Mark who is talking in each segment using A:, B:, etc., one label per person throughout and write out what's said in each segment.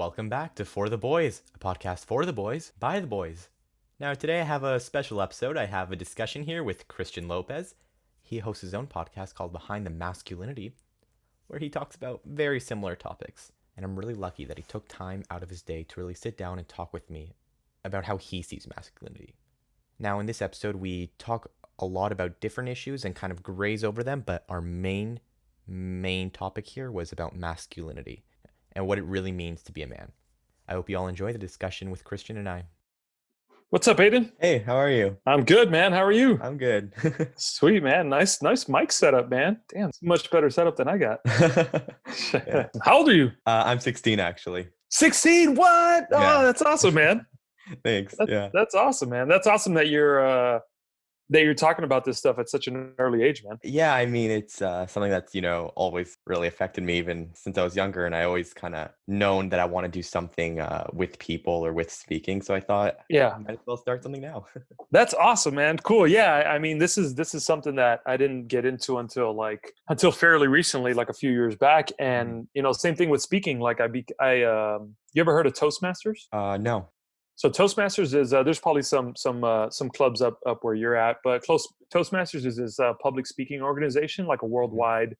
A: Welcome back to For the Boys, a podcast for the boys, by the boys. Now, today I have a special episode. I have a discussion here with Christian Lopez. He hosts his own podcast called Behind the Masculinity, where he talks about very similar topics. And I'm really lucky that he took time out of his day to really sit down and talk with me about how he sees masculinity. Now, in this episode, we talk a lot about different issues and kind of graze over them, but our main topic here was about masculinity and what it really means to be a man. I hope you all enjoy the discussion with Christian and I.
B: What's up, Aiden?
A: Hey, how are you?
B: I'm good, man. How are you?
A: I'm good.
B: Sweet, man. Nice mic setup, man. Damn, it's a much better setup than I got.
A: Yeah.
B: How old are you?
A: I'm 16, actually.
B: 16? What?
A: Yeah.
B: Oh, that's awesome, man.
A: Thanks.
B: That's awesome, man. That's awesome that you're talking about this stuff at such an early age, man.
A: Yeah, I mean, it's something that's, always really affected me even since I was younger. And I always kind of known that I want to do something with people or with speaking. So I thought,
B: Yeah,
A: I might as well start something now.
B: that's awesome, man. Cool. Yeah, I mean, this is something that I didn't get into until fairly recently, like a few years back. And same thing with speaking. Like you ever heard of Toastmasters?
A: No.
B: So Toastmasters is there's probably some clubs up where you're at, but Toastmasters is this public speaking organization, like a worldwide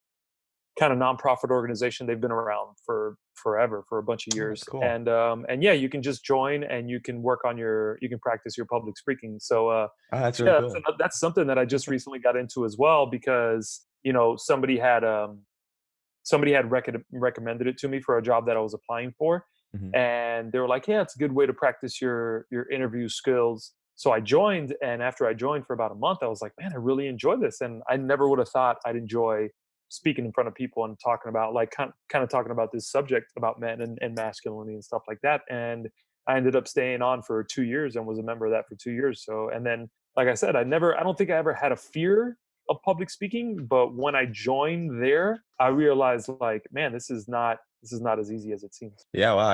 B: kind of nonprofit organization. They've been around for forever, for a bunch of years.
A: Cool.
B: And yeah, you can just join and you can you can practice your public speaking. So
A: That's really cool.
B: that's something that I just recently got into as well, because somebody had recommended it to me for a job that I was applying for.
A: Mhm.
B: And they were like, yeah, it's a good way to practice your interview skills. So I joined, and after I joined for about a month, I was like, man, I really enjoy this. And I never would have thought I'd enjoy speaking in front of people and talking about, like, kind of talking about this subject about men and masculinity and stuff like that. And I ended up staying on for 2 years and was a member of that for 2 years. So, and then, like I said, I don't think I ever had a fear of public speaking, but when I joined there, I realized, like, man, this is not as easy as it seems.
A: Yeah, well,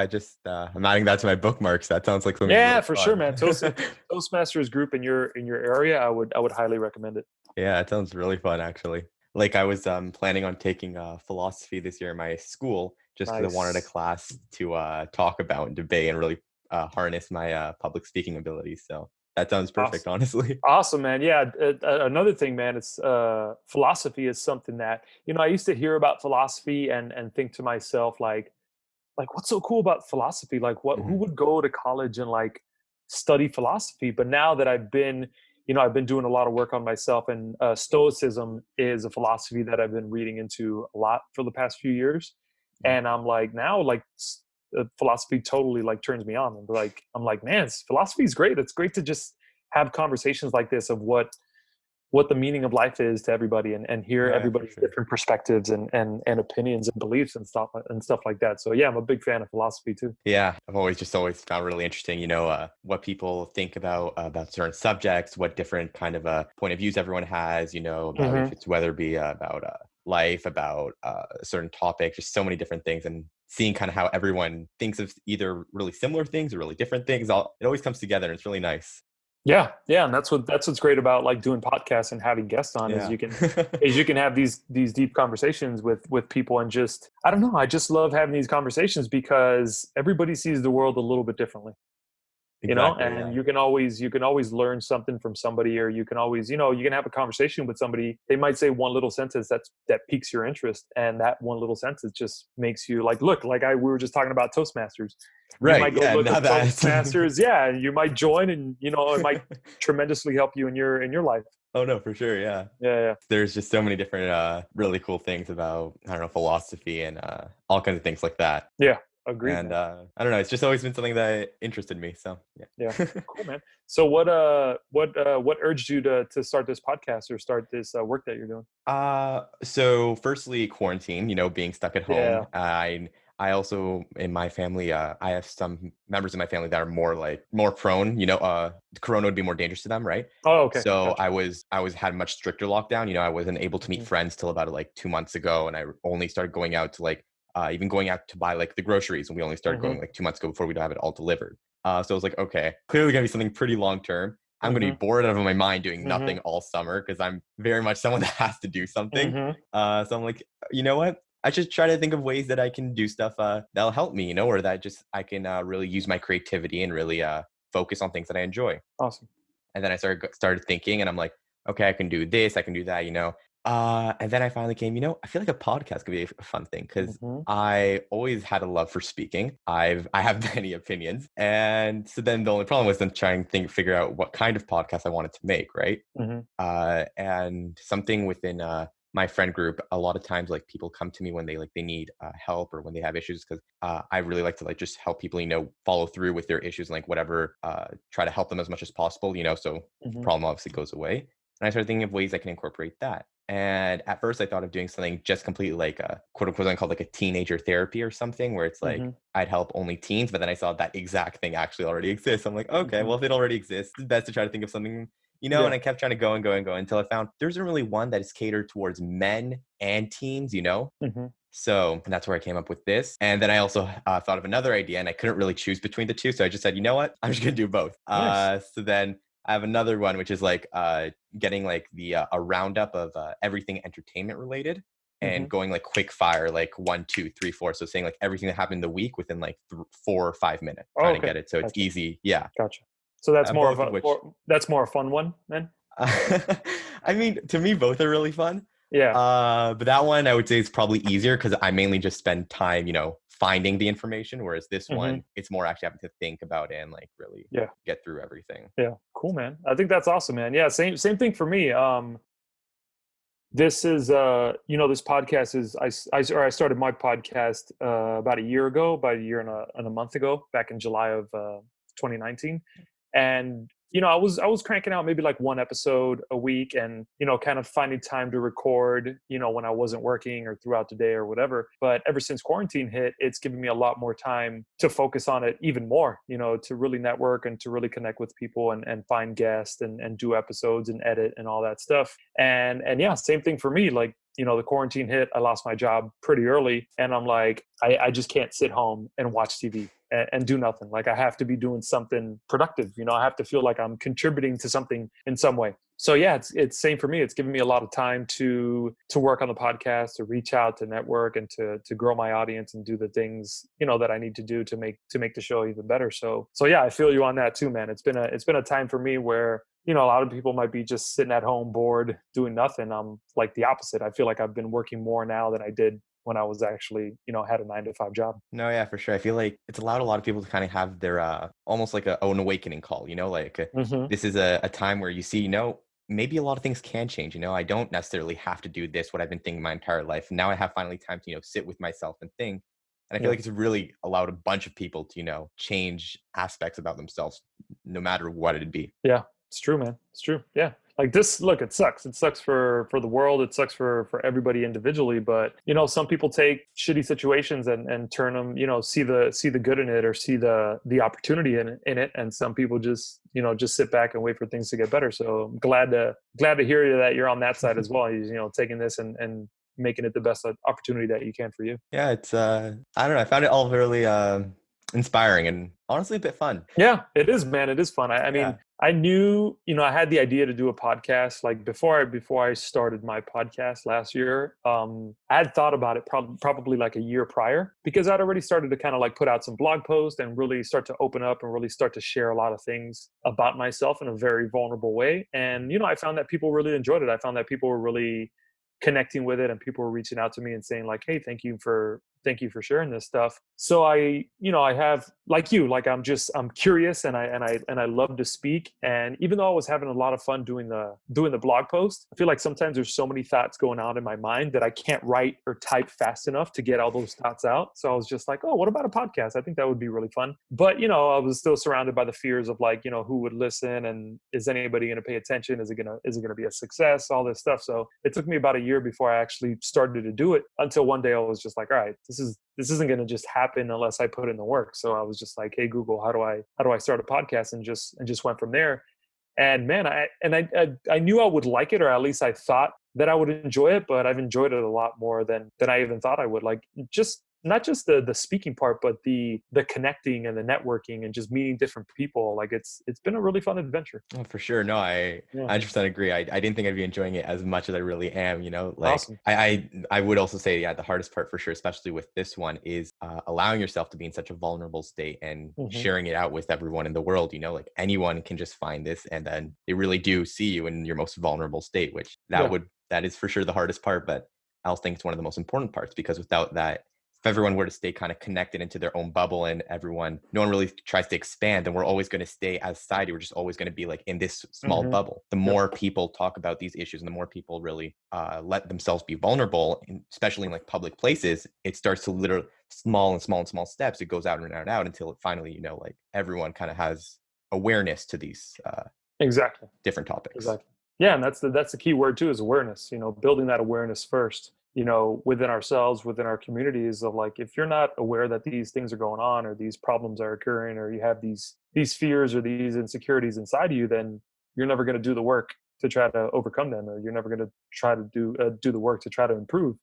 A: I'm adding that to my bookmarks. That sounds like something
B: Yeah,
A: really
B: for
A: fun.
B: sure, man. Toastmasters group in your area, I would highly recommend it.
A: Yeah, it sounds really fun, actually. Like, I was planning on taking philosophy this year in my school just because I wanted a
B: Nice.
A: class to talk about and debate and really harness my public speaking abilities. So that sounds perfect,
B: Awesome.
A: honestly.
B: Awesome, man. Yeah. Another thing, man, it's philosophy is something that I used to hear about philosophy and think to myself, like what's so cool about philosophy? Like, who
A: Mhm.
B: would go to college and like study philosophy? But now that I've been doing a lot of work on myself, and Stoicism is a philosophy that I've been reading into a lot for the past few years.
A: Mhm.
B: And I'm like, now, like, philosophy totally like turns me on. And like, I'm like, man, philosophy is great. It's great to just have conversations like this of what the meaning of life is to everybody, and hear
A: Yeah, for
B: everybody's
A: sure.
B: different perspectives and opinions and beliefs and stuff like that. So yeah, I'm a big fan of philosophy too.
A: Yeah, I've always found really interesting, what people think about certain subjects, what different kind of point of views everyone has, about
B: Hmm.
A: if it's whether it be about life, about a certain topic, just so many different things, and seeing kind of how everyone thinks of either really similar things or really different things. It always comes together, and it's really nice.
B: Yeah, and that's what's great about like doing podcasts and having guests on, is
A: Yeah.
B: you can have these deep conversations with people, and just, I don't know, I just love having these conversations because everybody sees the world a little bit differently.
A: Exactly.
B: And
A: Yeah.
B: you can always learn something from somebody, or you can always, you can have a conversation with somebody. They might say one little sentence that piques your interest, and that one little sentence just makes you like, look, like we were just talking about Toastmasters. You
A: Right.
B: might go
A: Yeah.
B: look
A: Now
B: up
A: that
B: Toastmasters. Yeah, and you might join, and it might tremendously help you in your life.
A: Oh no, for sure. Yeah.
B: Yeah.
A: There's just so many different really cool things about, I don't know, philosophy and all kinds of things like that.
B: Yeah, agreed,
A: And
B: man.
A: I don't know, it's just always been something that interested me. So
B: Yeah,
A: yeah.
B: cool, man. So what urged you to start this podcast or start this work that you're doing?
A: So firstly, quarantine, being stuck at home.
B: Yeah.
A: I also, in my family, I have some members of my family that are more prone, corona would be more dangerous to them, right?
B: Oh, okay,
A: So
B: gotcha.
A: I was had a much stricter lockdown. I wasn't able to meet
B: Hmm.
A: friends till about like 2 months ago. And I only started going out to even going out to buy like the groceries. And we only started
B: Hmm.
A: going like 2 months ago before we'd have it all delivered. So I was like, okay, clearly gonna be something pretty long term. I'm gonna be
B: Hmm.
A: bored out of my mind doing
B: Hmm.
A: nothing all summer because I'm very much someone that has to do something.
B: Hmm.
A: So I'm like, you know what? I should try to think of ways that I can do stuff that'll help me, or that just I can really use my creativity and really focus on things that I enjoy.
B: Awesome.
A: And then I started thinking, and I'm like, okay, I can do this, I can do that. And then I finally came, I feel like a podcast could be a fun thing because
B: Hmm.
A: I always had a love for speaking. I have many opinions, and so then the only problem was then trying to figure out what kind of podcast I wanted to make, right?
B: Hmm.
A: And something within my friend group, a lot of times like people come to me when they need help or when they have issues, because I really like to like just help people follow through with their issues and like whatever, try to help them as much as possible, so the
B: Hmm.
A: problem obviously goes away. And I started thinking of ways I can incorporate that. And at first I thought of doing something just completely like a quote unquote something called like a teenager therapy or something, where it's like
B: Hmm.
A: I'd help only teens. But then I saw that exact thing actually already exists. I'm like, okay,
B: Hmm.
A: well, if it already exists, it's best to try to think of something, and
B: Yeah.
A: I kept trying to go and go and go until I found there isn't really one that is catered towards men and teens.
B: Hmm.
A: So that's where I came up with this. And then I also thought of another idea, and I couldn't really choose between the two. So I just said, you know what? I'm just going to do both.
B: Nice.
A: So then I have another one, which is like getting like a roundup of everything entertainment related
B: Hmm.
A: and going like quick fire, like 1, 2, 3, 4. So saying like everything that happened in the week within like 4 or 5 minutes,
B: Oh,
A: trying to
B: okay.
A: get it so it's
B: Gotcha.
A: easy. Yeah.
B: Gotcha. So that's more of
A: Both of
B: a
A: which
B: more, that's more a fun one, then.
A: I mean, to me, both are really fun.
B: Yeah.
A: But that one I would say is probably easier because I mainly just spend time, finding the information. Whereas this
B: Hmm.
A: one, it's more actually having to think about it and like really
B: Yeah.
A: get through everything.
B: Yeah. Cool, man. I think that's awesome, man. Yeah. Same thing for me. This is this podcast is I started my podcast about a year ago, about a year and a month ago, back in July of 2019. And I was cranking out maybe like one episode a week, and kind of finding time to record when I wasn't working or throughout the day or whatever. But ever since quarantine hit, it's given me a lot more time to focus on it even more, to really network and to really connect with people, and find guests, and do episodes and edit and all that stuff. And yeah, same thing for me. Like, the quarantine hit, I lost my job pretty early, and I'm like, I just can't sit home and watch TV and do nothing. Like, I have to be doing something productive. I have to feel like I'm contributing to something in some way. So yeah, it's same for me. It's given me a lot of time to work on the podcast, to reach out, to network, and to grow my audience and do the things that I need to do to make the show even better. So yeah, I feel you on that too, man. It's been a time for me where a lot of people might be just sitting at home bored doing nothing. I'm like the opposite. I feel like I've been working more now than I did when I was actually had a 9 to 5 job.
A: No, yeah, for sure. I feel like it's allowed a lot of people to kind of have their almost like an awakening call, like
B: Hmm.
A: this is a time where you see, maybe a lot of things can change. I don't necessarily have to do this, what I've been thinking my entire life. Now I have finally time to, sit with myself and think. And I feel
B: Yeah.
A: like it's really allowed a bunch of people to, change aspects about themselves, no matter what it'd be.
B: Yeah, it's true, man. It's true. Yeah. Like this, look, it sucks. It sucks for the world. It sucks for everybody individually. But some people take shitty situations and turn them, see the good in it, or see the opportunity in it. And some people just just sit back and wait for things to get better. So I'm glad to hear you that you're on that side as well. Taking this and making it the best opportunity that you can for you.
A: Yeah, it's I don't know. I found it all really inspiring and honestly a bit fun.
B: Yeah, it is, man. It is fun. I mean,
A: Yeah.
B: I knew, I had the idea to do a podcast like before I started my podcast last year. I had thought about it probably like a year prior, because I'd already started to kind of like put out some blog posts and really start to open up and really start to share a lot of things about myself in a very vulnerable way. And I found that people really enjoyed it. I found that people were really connecting with it, and people were reaching out to me and saying like, hey, thank you for sharing this stuff. So I have, like you, like I'm curious, and I love to speak. And even though I was having a lot of fun doing the blog post, I feel like sometimes there's so many thoughts going on in my mind that I can't write or type fast enough to get all those thoughts out. So I was just like, oh, what about a podcast? I think that would be really fun. But I was still surrounded by the fears of like, who would listen, and is anybody going to pay attention? Is it gonna be a success? All this stuff. So it took me about a year before I actually started to do it, until one day I was just like, all right, this isn't going to just happen unless I put in the work. So I was just like, hey Google, how do I start a podcast, and just went from there. And man, I knew I would like it, or at least I thought that I would enjoy it, but I've enjoyed it a lot more than I even thought I would. Like, just not just the speaking part, but the connecting and the networking and just meeting different people. Like it's been a really fun adventure.
A: Oh, for sure. No, I
B: Yeah.
A: 100% agree. I didn't think I'd be enjoying it as much as I really am, you know? Like
B: Awesome.
A: I would also say, yeah, the hardest part for sure, especially with this one, is allowing yourself to be in such a vulnerable state and
B: Hmm.
A: sharing it out with everyone in the world, you know? Like anyone can just find this and then they really do see you in your most vulnerable state, which
B: Yeah.
A: that is for sure the hardest part, but I also think it's one of the most important parts because without that, if everyone were to stay kind of connected into their own bubble and no one really tries to expand, then we're always going to stay as society. We're just always going to be like in this small
B: Hmm.
A: bubble. The
B: Yep.
A: more people talk about these issues and the more people really let themselves be vulnerable, especially in like public places, it starts to literally small steps. It goes out and out and out until it finally, you know, like everyone kind of has awareness to these
B: Exactly.
A: different topics.
B: Exactly. Yeah, and that's the key word too, is awareness. Building that awareness first. Within ourselves, within our communities, of like, if you're not aware that these things are going on, or these problems are occurring, or you have these fears or these insecurities inside of you, then you're never going to do the work to try to overcome them, or you're never going to try to do the work to try to improve.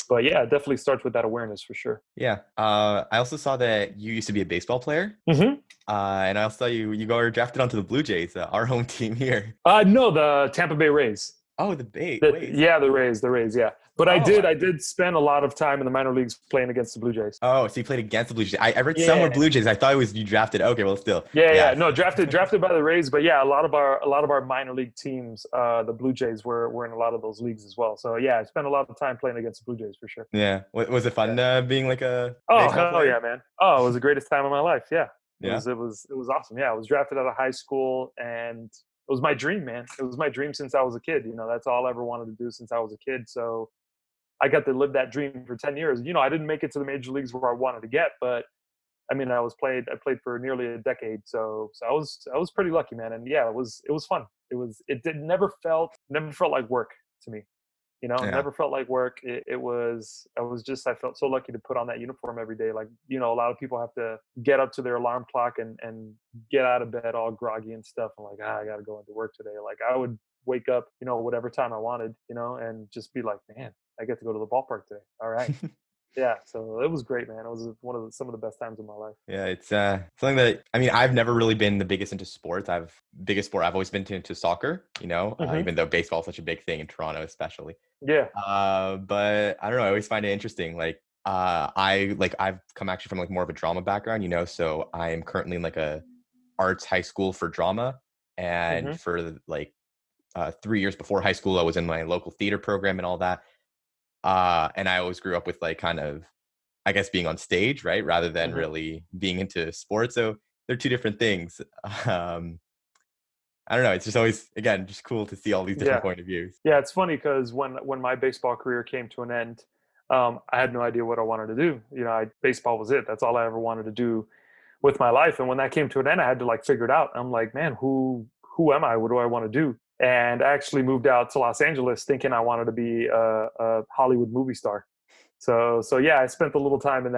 B: But yeah, it definitely starts with that awareness for sure.
A: Yeah. I also saw that you used to be a baseball player.
B: Hmm.
A: And I also saw you got drafted onto the Blue Jays, our home team here.
B: No, the Tampa Bay Rays.
A: Oh, the Bay
B: That
A: Ways.
B: Yeah, the Rays, yeah. But I
A: Oh,
B: did I did spend a lot of time in the minor leagues playing against the Blue Jays.
A: oh, so you played against the Blue Jays. I read some were
B: Yeah.
A: Blue Jays. I thought it was you drafted. Okay, well, still,
B: Yeah, yeah.
A: yes.
B: No, drafted by the Rays, but yeah, a lot of our minor league teams, the Blue Jays were in a lot of those leagues as well. So yeah, I spent a lot of time playing against the Blue Jays for sure.
A: Yeah. Was it
B: Yeah.
A: fun being like a
B: Oh,
A: baseball
B: hell
A: player?
B: yeah, man. Oh, it was the greatest time of my life. Yeah. It
A: Yeah.
B: was it was it was awesome. Yeah, I was drafted out of high school, and it was my dream, man. It was my dream since I was a kid. That's all I ever wanted to do since I was a kid. So I got to live that dream for 10 years. I didn't make it to the major leagues where I wanted to get, but I mean, I played for nearly a decade. So I was pretty lucky, man. And yeah, it was fun. It never felt like work to me.
A: Yeah.
B: Never felt like work. I felt so lucky to put on that uniform every day. Like, a lot of people have to get up to their alarm clock and get out of bed all groggy and stuff. And like, I got to go into work today. Like, I would wake up, whatever time I wanted, and just be like, man, I get to go to the ballpark today. All right. Yeah. So it was great, man. It was some of the best times of my life.
A: Yeah, it's something that I mean I've never really been the biggest into sports. Biggest sport I've always been into soccer, you know,
B: Hmm.
A: even though baseball is such a big thing in Toronto, especially.
B: Yeah.
A: But I don't know. I always find it interesting. I've come actually from like more of a drama background, you know. So I am currently in like a arts high school for drama, and
B: Hmm.
A: for like 3 years before high school, I was in my local theater program and all that. And I always grew up with like kind of, I guess, being on stage, right, rather than
B: Hmm.
A: really being into sports. So they're two different things. Um, I don't know. It's just always again just cool to see all these different
B: Yeah.
A: point of views.
B: Yeah, it's funny because when my baseball career came to an end, I had no idea what I wanted to do. Baseball was it. That's all I ever wanted to do with my life. And when that came to an end, I had to like figure it out. I'm like, man, who am I? What do I want to do? And I actually moved out to Los Angeles thinking I wanted to be a Hollywood movie star. So yeah, I spent a little time in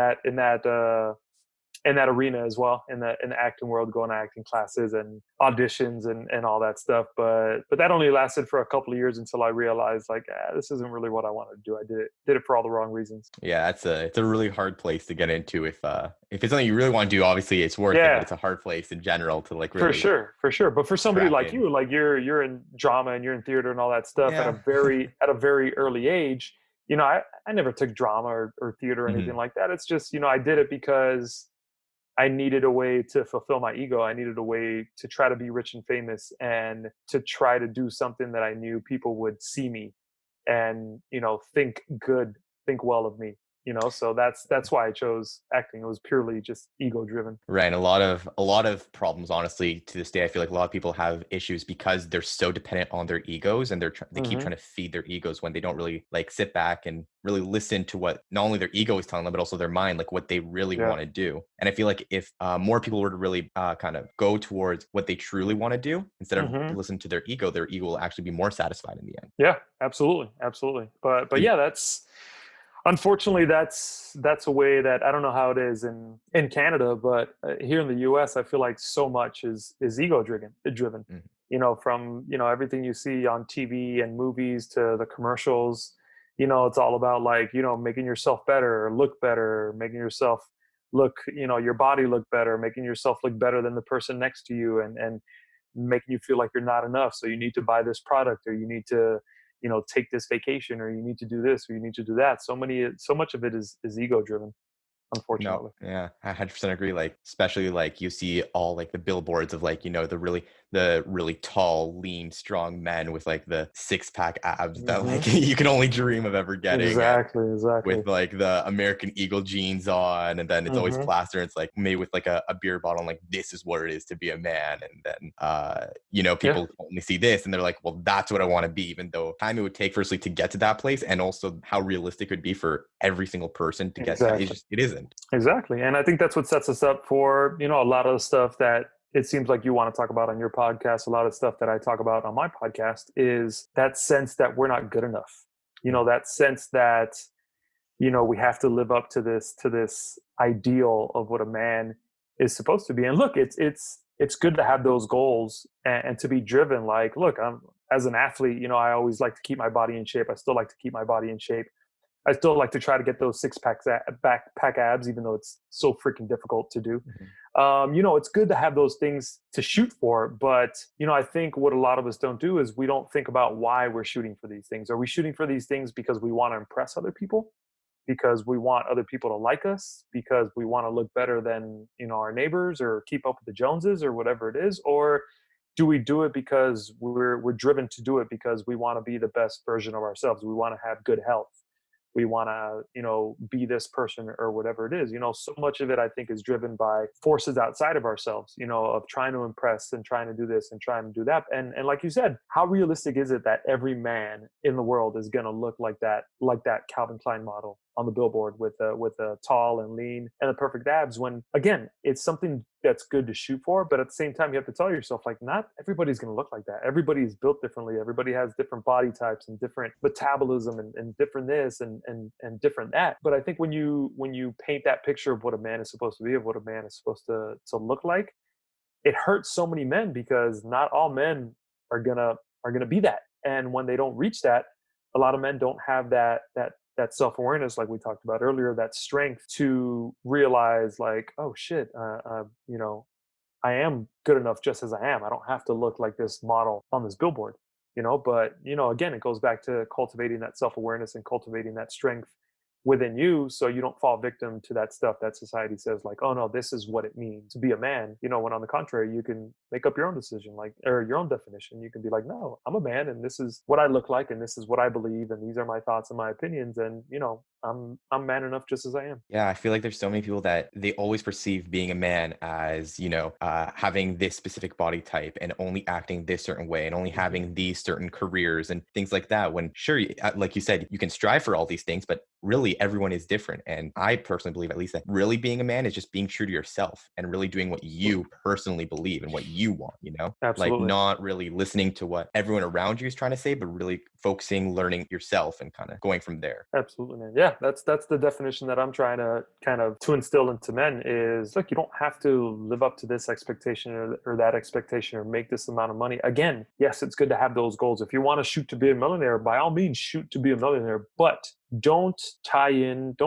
B: that arena as well, in the acting world, going to acting classes and auditions and all that stuff. But that only lasted for a couple of years until I realized, like, this isn't really what I wanted to do. I did it for all the wrong reasons.
A: Yeah, it's a really hard place to get into if it's something you really want to do. Obviously, it's worth it, but
B: Yeah,
A: it's a hard place in general to like
B: for
A: really
B: sure, for sure. But for somebody
A: crack
B: like
A: in.
B: you, like you're in drama and you're in theater and all that stuff at a
A: Yeah.
B: very early age. I never took drama or theater or anything
A: Mhm.
B: like that. It's just, I did it because I needed a way to fulfill my ego. I needed a way to try to be rich and famous, and to try to do something that I knew people would see me and, think well of me. So that's why I chose acting. It was purely just ego driven.
A: Right. And a lot of problems, honestly, to this day, I feel like a lot of people have issues because they're so dependent on their egos and they keep
B: Hmm.
A: trying to feed their egos when they don't really like sit back and really listen to what not only their ego is telling them, but also their mind, like what they really
B: Yeah.
A: want to do. And I feel like if more people were to really kind of go towards what they truly want to do instead of
B: Hmm.
A: listen to their ego will actually be more satisfied in the end.
B: Yeah, absolutely, absolutely. But
A: You-
B: yeah, that's unfortunately that's a way that I don't know how it is in Canada, but here in the U.S., I feel like so much is ego driven.
A: Mhm.
B: From everything you see on TV and movies to the commercials. It's all about like, making yourself better, look better, making yourself look, your body look better, making yourself look better than the person next to you, and making you feel like you're not enough. So you need to buy this product, or you need to, take this vacation, or you need to do this, or you need to do that. So much of it is ego driven,
A: No,
B: unfortunately.
A: yeah, I 100% agree. Like, especially like you see all like the billboards of like, the really tall, lean, strong men with like the six-pack abs that like
B: Hmm.
A: you can only dream of ever getting. And
B: Exactly, exactly.
A: with like the American Eagle jeans on, and then it's always
B: Hmm.
A: plastered. It's like made with like a beer bottle, and like this is what it is to be a man. And then
B: Yeah,
A: people only see this and they're like, well, that's what I want to be, even though time it would take firstly to get to that place, and also how realistic it would be for every single person to get to that.
B: exactly.
A: It isn't.
B: Exactly. And I think that's what sets us up for, a lot of the stuff that it seems like you want to talk about on your podcast. A lot of stuff that I talk about on my podcast is that sense that we're not good enough. That sense that, we have to live up to this ideal of what a man is supposed to be. And look, it's good to have those goals, and to be driven. Like, look, I'm as an athlete, I always like to keep my body in shape. I still like to keep my body in shape. I still like to try to get those backpack abs, even though it's so freaking difficult to do.
A: Mhm.
B: It's good to have those things to shoot for, but I think what a lot of us don't do is we don't think about why we're shooting for these things. Are we shooting for these things because we want to impress other people? Because we want other people to like us? Because we want to look better than our neighbors, or keep up with the Joneses, or whatever it is? Or do we do it because we're driven to do it because we want to be the best version of ourselves? We want to have good health, we want to be this person, or whatever it is. So much of it, I think, is driven by forces outside of ourselves, of trying to impress, and trying to do this and trying to do that. And like you said, how realistic is it that every man in the world is going to look like that Calvin Klein model on the billboard, with a tall and lean and the perfect abs, when again, it's something that's good to shoot for, but at the same time you have to tell yourself, like, not everybody's going to look like that. Everybody is built differently, everybody has different body types and different metabolism, and different this, and different that. But I think when you paint that picture of what a man is supposed to be, of what a man is supposed to look like, it hurts so many men, because not all men are gonna be that. And when they don't reach that, a lot of men don't have that self-awareness, like we talked about earlier, that strength to realize, like, oh shit, I am good enough just as I am. I don't have to look like this model on this billboard. But again, it goes back to cultivating that self-awareness and cultivating that strength within you, so you don't fall victim to that stuff that society says, like, oh no, this is what it means to be a man. When on the contrary, you can make up your own decision, like, or your own definition. You can be like, no, I'm a man, and this is what I look like, and this is what I believe, and these are my thoughts and my opinions, and I'm man enough just as I am.
A: Yeah, I feel like there's so many people that they always perceive being a man as, having this specific body type and only acting this certain way and only
B: Hmm.
A: having these certain careers and things like that. When sure, like you said, you can strive for all these things, but really everyone is different. And I personally believe, at least, that really being a man is just being true to yourself and really doing what you
B: Absolutely.
A: personally believe and what you want, like
B: Absolutely.
A: not really listening to what everyone around you is trying to say, but really focusing, learning yourself and kind of going from there.
B: Absolutely, man. Yeah, that's the definition that I'm trying to kind of to instill into men is, look, you don't have to live up to this expectation, or that expectation, or make this amount of money. Again, yes, it's good to have those goals. If you want to shoot to be a millionaire, by all means shoot to be a millionaire, but don't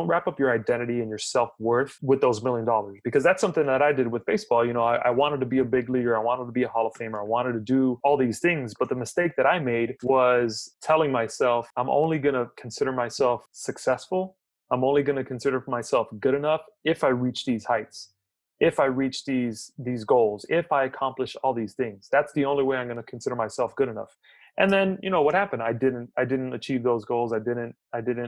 B: wrap up your identity and your self-worth with those $1 million, because that's something that I did with baseball. I wanted to be a big leaguer, I wanted to be a Hall of Famer, I wanted to do all these things, but the mistake that I made was telling myself, I'm only going to consider myself successful, I'm only going to consider myself good enough if I reach these heights, if I reach these goals, if I accomplish all these things. That's the only way I'm going to consider myself good enough. And then what happened? I didn't achieve those goals. I didn't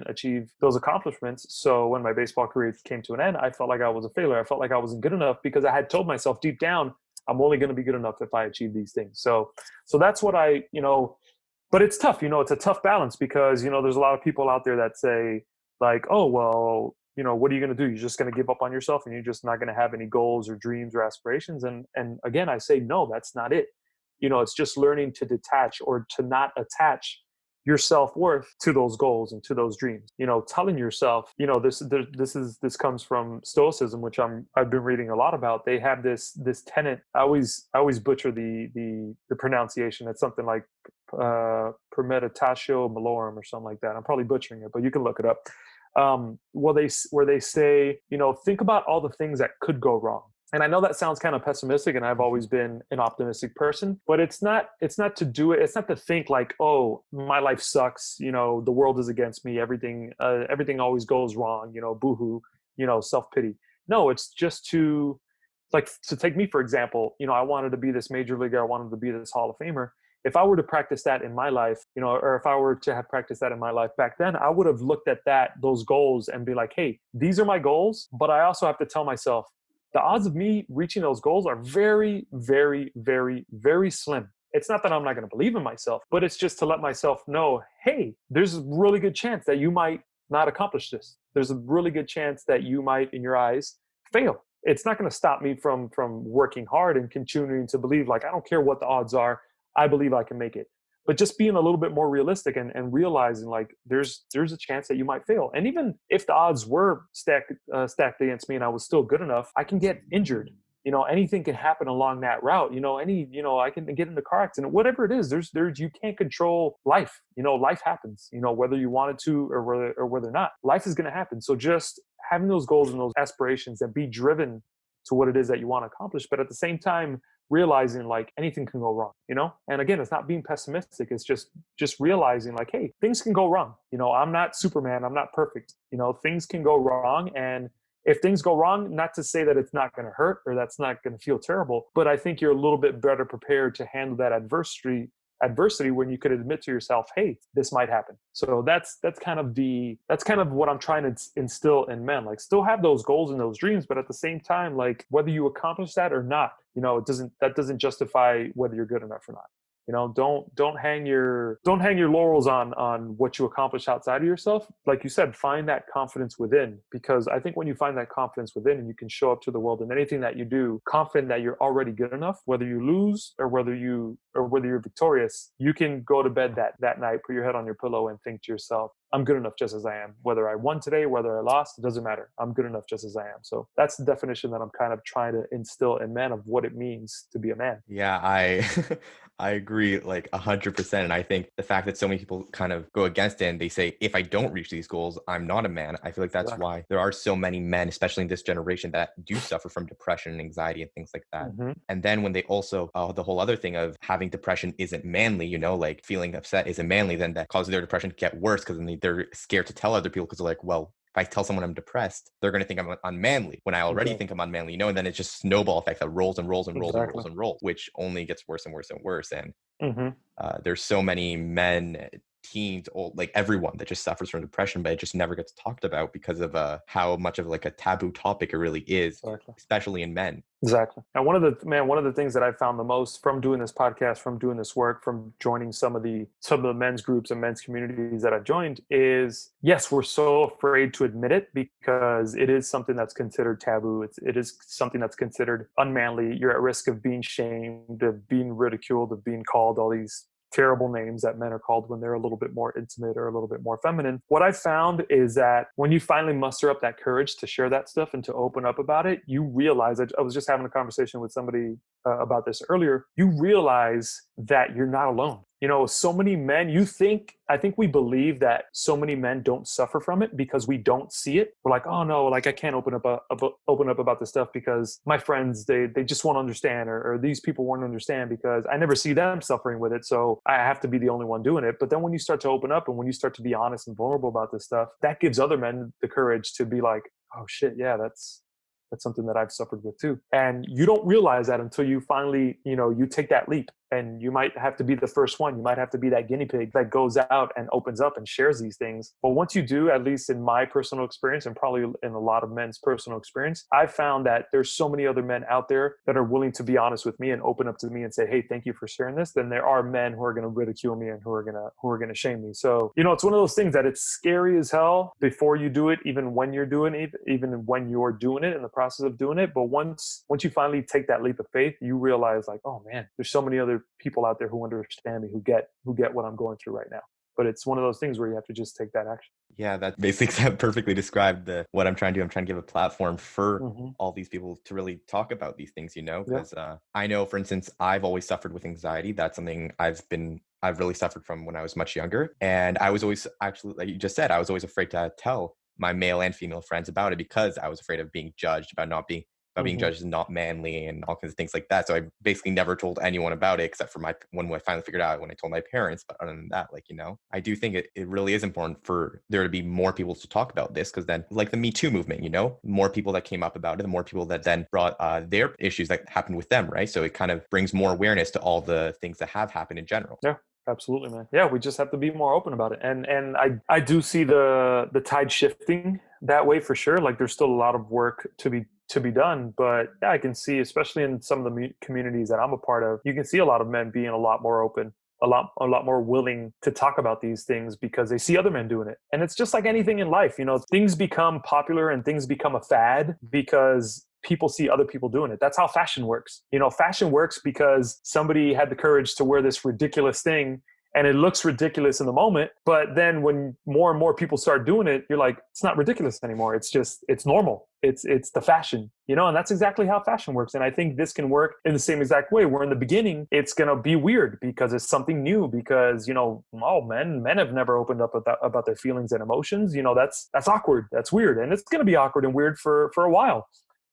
B: achieve those accomplishments. So when my baseball career came to an end, I felt like I was a failure. I felt like I wasn't good enough, because I had told myself deep down, I'm only going to be good enough if I achieve these things. So that's what but it's tough. It's a tough balance, because there's a lot of people out there that say, like, oh well, what are you going to do? You're just going to give up on yourself, and you're just not going to have any goals or dreams or aspirations. And again, I say, no, that's not it. It's just learning to detach, or to not attach your self-worth to those goals and to those dreams. Telling yourself, this comes from stoicism, which I've been reading a lot about. They have this tenet. I always butcher the pronunciation. It's something like premeditatio malorum or something like that. I'm probably butchering it, but you can look it up. Where they say, think about all the things that could go wrong. And I know that sounds kind of pessimistic, and I've always been an optimistic person, but it's not to do it. It's not to think like, oh, my life sucks. The world is against me. Everything always goes wrong. Boohoo. Self pity. No, it's just to take me for example. I wanted to be this major leaguer. I wanted to be this Hall of Famer. If I were to practice that in my life, or if I were to have practiced that in my life back then, I would have looked at those goals and be like, hey, these are my goals, but I also have to tell myself the odds of me reaching those goals are very, very, very, very slim. It's not that I'm not going to believe in myself, but it's just to let myself know, hey, there's a really good chance that you might not accomplish this. There's a really good chance that you might, in your eyes, fail. It's not going to stop me from working hard and continuing to believe, like, I don't care what the odds are. I believe I can make it. But just being a little bit more realistic and realizing like there's a chance that you might fail. And even if the odds were stacked against me and I was still good enough, I can get injured. Anything can happen along that route. I can get in a car accident, whatever it is. There's you can't control life. Life happens. Whether you want it to or whether not, life is going to happen. So just having those goals and those aspirations and be driven to what it is that you want to accomplish, but at the same time realizing like anything can go wrong. And again, it's not being pessimistic. It's just realizing like, hey, things can go wrong. I'm not Superman. I'm not perfect. Things can go wrong. And if things go wrong, not to say that it's not going to hurt or that's not going to feel terrible, but I think you're a little bit better prepared to handle that adversity when you could admit to yourself, hey, this might happen. So that's kind of what I'm trying to instill in men. Like, still have those goals and those dreams, but at the same time, like, whether you accomplish that or not, that doesn't justify whether you're good enough or not. Don't hang your laurels on what you accomplish outside of yourself. Like you said, find that confidence within, because I think when you find that confidence within and you can show up to the world in anything that you do confident that you're already good enough, whether you lose or whether you're victorious, you can go to bed that night, put your head on your pillow and think to yourself, I'm good enough just as I am. Whether I won today, whether I lost, it doesn't matter. I'm good enough just as I am. So that's the definition that I'm kind of trying to instill in men of what it means to be a man.
A: Yeah, I I agree like 100%. And I think the fact that so many people kind of go against it and they say, if I don't reach these goals, I'm not a man. I feel like that's
B: Exactly.
A: why there are so many men, especially in this generation, that do suffer from depression and anxiety and things like that.
B: Hmm.
A: And then when they also, the whole other thing of having depression isn't manly, like feeling upset isn't manly, then that causes their depression to get worse because then they're scared to tell other people because they're like, well, if I tell someone I'm depressed, they're going to think I'm unmanly when I already
B: Exactly.
A: think I'm unmanly, and then it's just snowball effect that rolls and rolls and rolls and
B: Exactly.
A: rolls and rolls, which only gets worse and worse and worse. And
B: Hmm.
A: there's so many men, teens, old, like everyone that just suffers from depression, but it just never gets talked about because of how much of like a taboo topic it really is,
B: Exactly.
A: especially in men.
B: Exactly. And one of the things that I found the most from doing this podcast, from doing this work, from joining some of the men's groups and men's communities that I've joined is, yes, we're so afraid to admit it because it is something that's considered taboo. It is something that's considered unmanly. You're at risk of being shamed, of being ridiculed, of being called all these terrible names that men are called when they're a little bit more intimate or a little bit more feminine. What I found is that when you finally muster up that courage to share that stuff and to open up about it, you realize, I was just having a conversation with somebody about this earlier, you realize that you're not alone. So many men, I think we believe that so many men don't suffer from it because we don't see it. We're like, oh no, like I can't open up about this stuff because my friends, they just won't understand, or these people won't understand because I never see them suffering with it. So I have to be the only one doing it. But then when you start to open up and when you start to be honest and vulnerable about this stuff, that gives other men the courage to be like, oh shit, yeah, that's something that I've suffered with too. And you don't realize that until you finally, you take that leap. And you might have to be the first one. You might have to be that guinea pig that goes out and opens up and shares these things. But once you do, at least in my personal experience and probably in a lot of men's personal experience, I've found that there's so many other men out there that are willing to be honest with me and open up to me and say, hey, thank you for sharing this. Then there are men who are going to ridicule me and who are going to shame me. So, it's one of those things that it's scary as hell before you do it, even when you're doing it, even when you're doing it in the process of doing it. But once you finally take that leap of faith, you realize like, oh man, there's so many other people out there who understand me, who get what I'm going through right now. but it's one of those things where you have to just take that action.
A: Yeah, that basically perfectly described what I'm trying to do. I'm trying to give a platform for
B: Hmm.
A: all these people to really talk about these things,
B: Yeah.
A: because I know, for instance, I've always suffered with anxiety. That's something I've really suffered from when I was much younger. And I was always, actually, like you just said, I was always afraid to tell my male and female friends about it because I was afraid of being judged, about being
B: Hmm.
A: judged as not manly and all kinds of things like that. So I basically never told anyone about it except for when I finally figured out when I told my parents. But other than that, like, I do think it really is important for there to be more people to talk about this, because then, like the Me Too movement, more people that came up about it, the more people that then brought their issues that happened with them, right? So it kind of brings more awareness to all the things that have happened in general.
B: Yeah, absolutely, man. Yeah, we just have to be more open about it. And I do see the tide shifting that way for sure. Like there's still a lot of work to be done, but yeah, I can see, especially in some of the communities that I'm a part of, you can see a lot of men being a lot more open, a lot more willing to talk about these things because they see other men doing it. And it's just like anything in life, things become popular and things become a fad because people see other people doing it. That's how fashion works. Fashion works because somebody had the courage to wear this ridiculous thing and it looks ridiculous in the moment. But then when more and more people start doing it, you're like, it's not ridiculous anymore. It's normal. It's the fashion, and that's exactly how fashion works. And I think this can work in the same exact way, where in the beginning, it's going to be weird because it's something new, because, men have never opened up about their feelings and emotions. That's awkward. That's weird. And it's going to be awkward and weird for a while.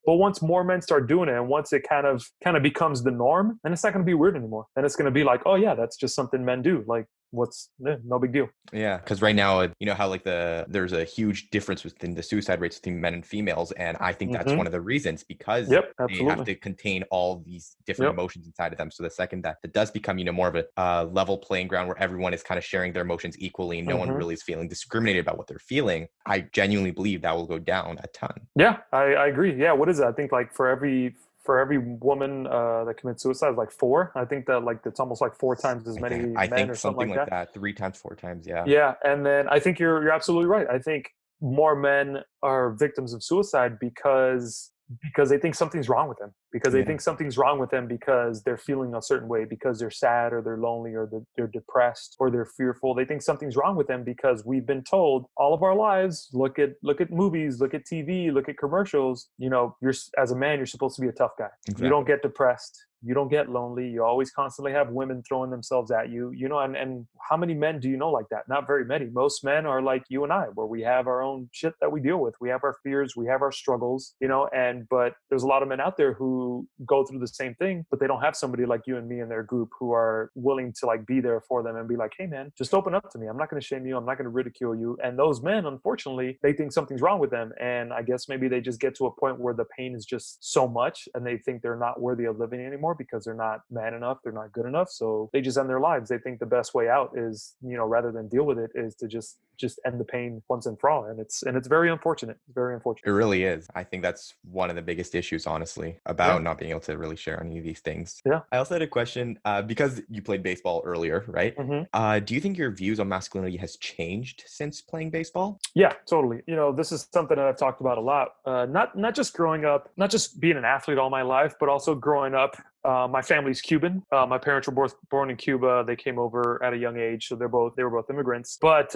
B: But once more men start doing it, and once it kind of becomes the norm, then it's not going to be weird anymore. Then it's going to be like, oh yeah, that's just something men do. Like, no big deal.
A: Yeah, because right now, how like there's a huge difference within the suicide rates between men and females, and I think that's
B: Hmm.
A: one of the reasons, because
B: Yep,
A: they have
B: absolutely.
A: to contain all these different
B: Yep.
A: emotions inside of them. So the second that it does become, more of a level playing ground where everyone is kind of sharing their emotions equally, and no one
B: Hmm.
A: really is feeling discriminated about what they're feeling, I genuinely believe that will go down a ton.
B: Yeah, I agree. Yeah, what is it? I think like for every woman that commits suicide, like four. I think that like it's almost like four times as many
A: I
B: men
A: think
B: or something
A: something
B: like
A: like
B: that.
A: that, 3 times, 4 times, yeah.
B: Yeah, and then I think you're absolutely right. I think more men are victims of suicide because they think something's wrong with them. Because they
A: Yeah.
B: think something's wrong with them because they're feeling a certain way, because they're sad or they're lonely or they're depressed or they're fearful. They think something's wrong with them because we've been told all of our lives, look at movies, look at TV, look at commercials, you're as a man, you're supposed to be a tough guy. You don't
A: Exactly.
B: get depressed. You don't get lonely. You always constantly have women throwing themselves at you, and how many men do you know like that? Not very many. Most men are like you and I, where we have our own shit that we deal with. We have our fears, we have our struggles, but there's a lot of men out there who go through the same thing, but they don't have somebody like you and me in their group who are willing to like be there for them and be like, hey man, just open up to me. I'm not going to shame you. I'm not going to ridicule you. And those men, unfortunately, they think something's wrong with them. And I guess maybe they just get to a point where the pain is just so much and they think they're not worthy of living anymore because they're not man enough, they're not good enough. So they just end their lives. They think the best way out is, rather than deal with it, is to just end the pain once and for all. And it's very unfortunate. It's very
A: It
B: unfortunate.
A: really is. I think that's one of the biggest issues, honestly,
B: Yeah.
A: about not being able to really share any of these things.
B: Yeah.
A: I also had a question, because you played baseball earlier, right?
B: Hmm.
A: Do you think your views on masculinity has changed since playing baseball?
B: Yeah, totally. This is something that I've talked about a lot. Not just growing up, not just being an athlete all my life, but also growing up. My family's Cuban. My parents were both born in Cuba. They came over at a young age, so they were both immigrants. But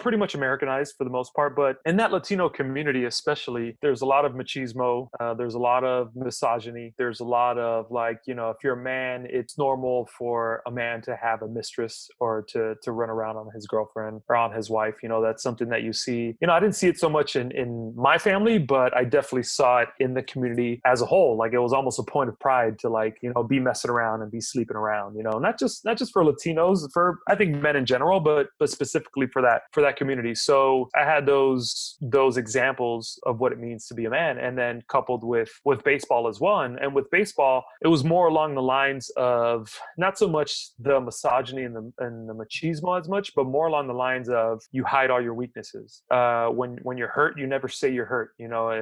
B: pretty much Americanized for the most part. But in that Latino community, especially, there's a lot of machismo. There's a lot of misogyny. There's a lot of like, if you're a man, it's normal for a man to have a mistress or to run around on his girlfriend or on his wife. That's something that you see. I didn't see it so much in my family, but I definitely saw it in the community as a whole. Like it was almost a point of pride to like, be messing around and be sleeping around, not just for Latinos, for I think men in general, but specifically for that community. So I had those examples of what it means to be a man, and then coupled with baseball as well. And with baseball, it was more along the lines of not so much the misogyny and the machismo as much, but more along the lines of you hide all your weaknesses. When you're hurt, you never say you're hurt.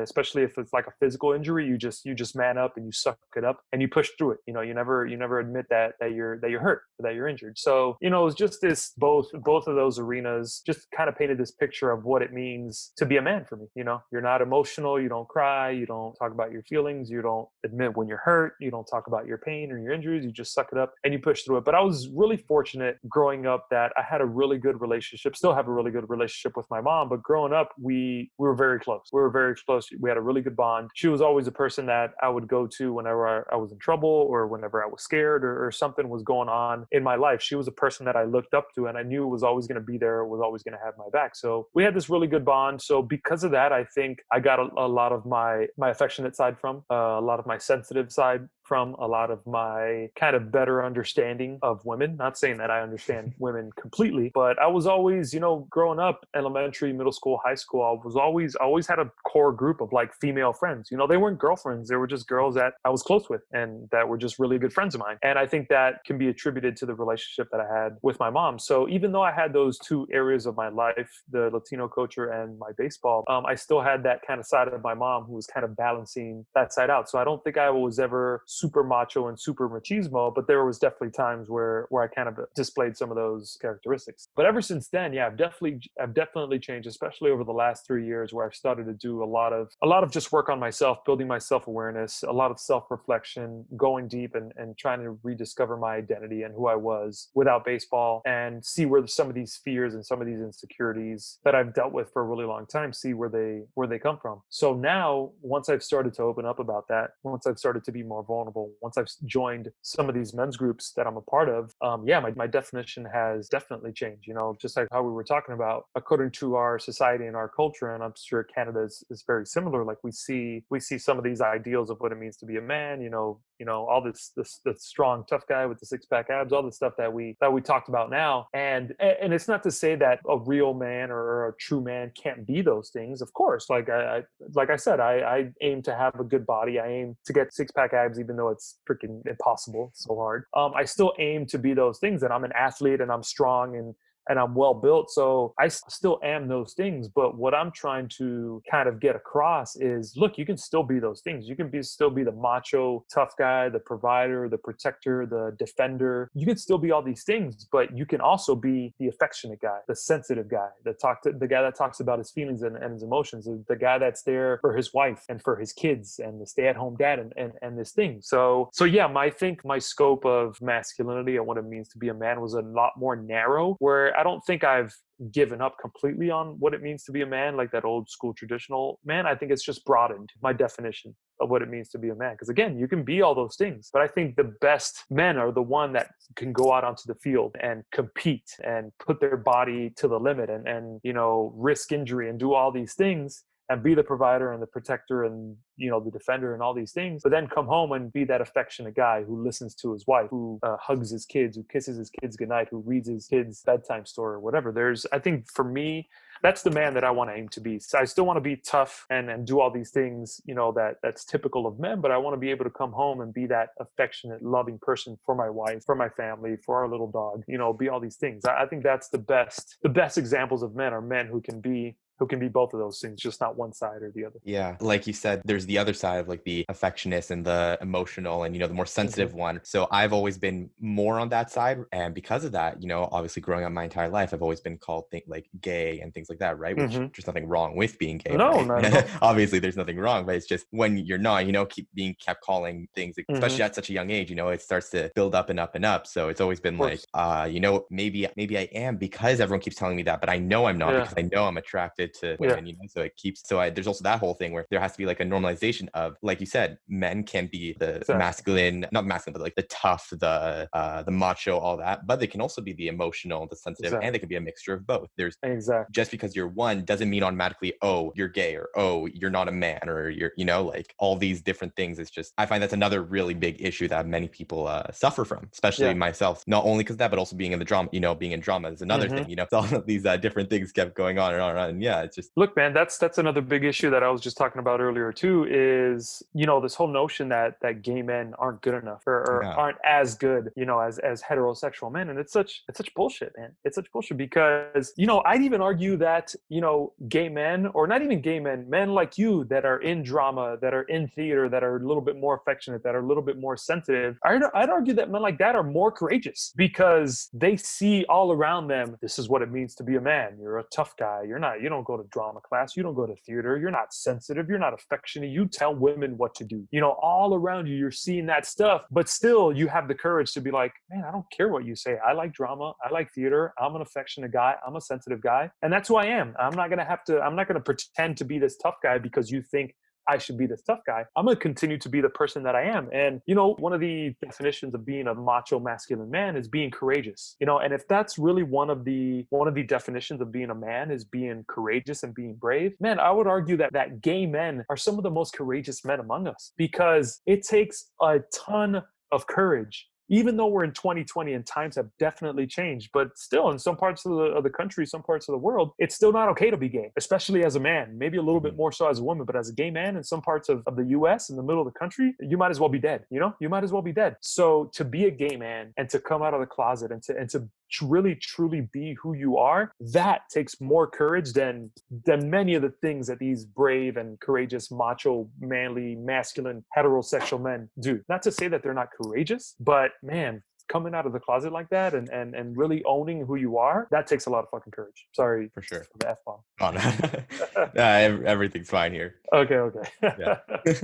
B: Especially if it's like a physical injury, you just man up and you suck it up and you push push through it. You never admit that you're hurt, that you're injured. So, it was just this, both of those arenas just kind of painted this picture of what it means to be a man for me. You're not emotional, you don't cry, you don't talk about your feelings, you don't admit when you're hurt, you don't talk about your pain or your injuries, you just suck it up and you push through it. But I was really fortunate growing up that I had a really good relationship, still have a really good relationship with my mom. But growing up, we were very close. We were very close. We had a really good bond. She was always a person that I would go to whenever I was in trouble or whenever I was scared or something was going on in my life. She was a person that I looked up to and I knew was always going to be there, was always going to have my back. So we had this really good bond. So because of that, I think I got a lot of my affectionate side from, a lot of my sensitive side from, a lot of my kind of better understanding of women. Not saying that I understand women completely, but I was always, growing up, elementary, middle school, high school, I always had a core group of like female friends. They weren't girlfriends. They were just girls that I was close with and that were just really good friends of mine. And I think that can be attributed to the relationship that I had with my mom. So even though I had those two areas of my life, the Latino culture and my baseball, I still had that kind of side of my mom who was kind of balancing that side out. So I don't think I was ever super macho and super machismo, but there was definitely times where I kind of displayed some of those characteristics. But ever since then, yeah, I've definitely changed, especially over the last 3 years, where I've started to do a lot of just work on myself, building my self-awareness, a lot of self-reflection, going deep and trying to rediscover my identity and who I was without baseball, and see where some of these fears and some of these insecurities that I've dealt with for a really long time, see where they come from. So now, once I've started to open up about that, once I've started to be more vulnerable, once I've joined some of these men's groups that I'm a part of, my definition has definitely changed. Just like how we were talking about, according to our society and our culture, and I'm sure Canada is very similar. Like we see some of these ideals of what it means to be a man. All this the strong, tough guy with the six pack abs, all the stuff that we talked about now. And it's not to say that a real man or a true man can't be those things. Of course, like I said, I aim to have a good body. I aim to get six pack abs, even though it's freaking impossible, so hard. I still aim to be those things, and I'm an athlete and I'm strong and I'm well built. So I still am those things. But what I'm trying to kind of get across is, look, you can still be those things. You can still be the macho, tough guy, the provider, the protector, the defender. You can still be all these things, but you can also be the affectionate guy, the sensitive guy, the guy that talks about his feelings and his emotions, the guy that's there for his wife and for his kids and the stay-at-home dad and this thing. So yeah, I think my scope of masculinity and what it means to be a man was a lot more narrow, where I don't think I've given up completely on what it means to be a man, like that old school traditional man. I think it's just broadened my definition of what it means to be a man. Because again, you can be all those things, but I think the best men are the one that can go out onto the field and compete and put their body to the limit and risk injury and do all these things and be the provider and the protector and the defender and all these things, but then come home and be that affectionate guy who listens to his wife, who hugs his kids, who kisses his kids goodnight, who reads his kids bedtime story or whatever. I think for me, that's the man that I want to aim to be. So I still want to be tough and do all these things, that's typical of men, but I want to be able to come home and be that affectionate, loving person for my wife, for my family, for our little dog, be all these things. I think that's the best examples of men are men who can be both of those things, just not one side or the other.
A: Yeah. Like you said, there's the other side of like the affectionate and the emotional and, the more sensitive one. So I've always been more on that side. And because of that, obviously growing up my entire life, I've always been called like gay and things like that, right? Which there's nothing wrong with being gay.
B: No,
A: right?
B: not at all.
A: Obviously there's nothing wrong, but it's just when you're not, keep being kept calling things, especially at such a young age, it starts to build up and up and up. So it's always been like, maybe I am because everyone keeps telling me that, but I know I'm not because I know I'm attracted to women, so it keeps, there's also that whole thing where there has to be like a normalization of, like you said, men can be the masculine, not masculine, but like the tough, the macho, all that, but they can also be the emotional, the sensitive, and they can be a mixture of both. There's just because you're one doesn't mean automatically, oh, you're gay, or oh, you're not a man, or you're, like all these different things. It's just, I find that's another really big issue that many people suffer from, especially myself, not only because of that, but also being in the drama, being in drama is another thing, so all of these different things kept going on and on and on. And Yeah, it's just
B: Look, man, that's another big issue that I was just talking about earlier too. Is this whole notion that gay men aren't good enough or
A: yeah.
B: aren't as good, as heterosexual men, and it's such bullshit, man. It's such bullshit because I'd even argue that gay men, or not even gay men, men like you that are in drama, that are in theater, that are a little bit more affectionate, that are a little bit more sensitive. I'd argue that men like that are more courageous because they see all around them. This is what it means to be a man. You're a tough guy. You don't go to drama class. You don't go to theater. You're not sensitive. You're not affectionate. You tell women what to do. All around you, you're seeing that stuff, but still you have the courage to be like, man, I don't care what you say. I like drama. I like theater. I'm an affectionate guy. I'm a sensitive guy. And that's who I am. I'm not going to pretend to be this tough guy because you think I should be this tough guy. I'm going to continue to be the person that I am. And, one of the definitions of being a macho masculine man is being courageous, and if that's really one of the definitions of being a man is being courageous and being brave, man, I would argue that gay men are some of the most courageous men among us because it takes a ton of courage. Even though we're in 2020 and times have definitely changed, but still in some parts of the country, some parts of the world, it's still not okay to be gay, especially as a man, maybe a little bit more so as a woman, but as a gay man in some parts of the US, in the middle of the country, you might as well be dead, you might as well be dead. So to be a gay man and to come out of the closet and to really truly be who you are, that takes more courage than many of the things that these brave and courageous, macho, manly, masculine, heterosexual men do. Not to say that they're not courageous, but man, coming out of the closet like that and really owning who you are, that takes a lot of fucking courage. Sorry
A: For sure.
B: for the F-bomb.
A: Oh, no. Everything's fine here.
B: Okay.
A: Yeah.
B: I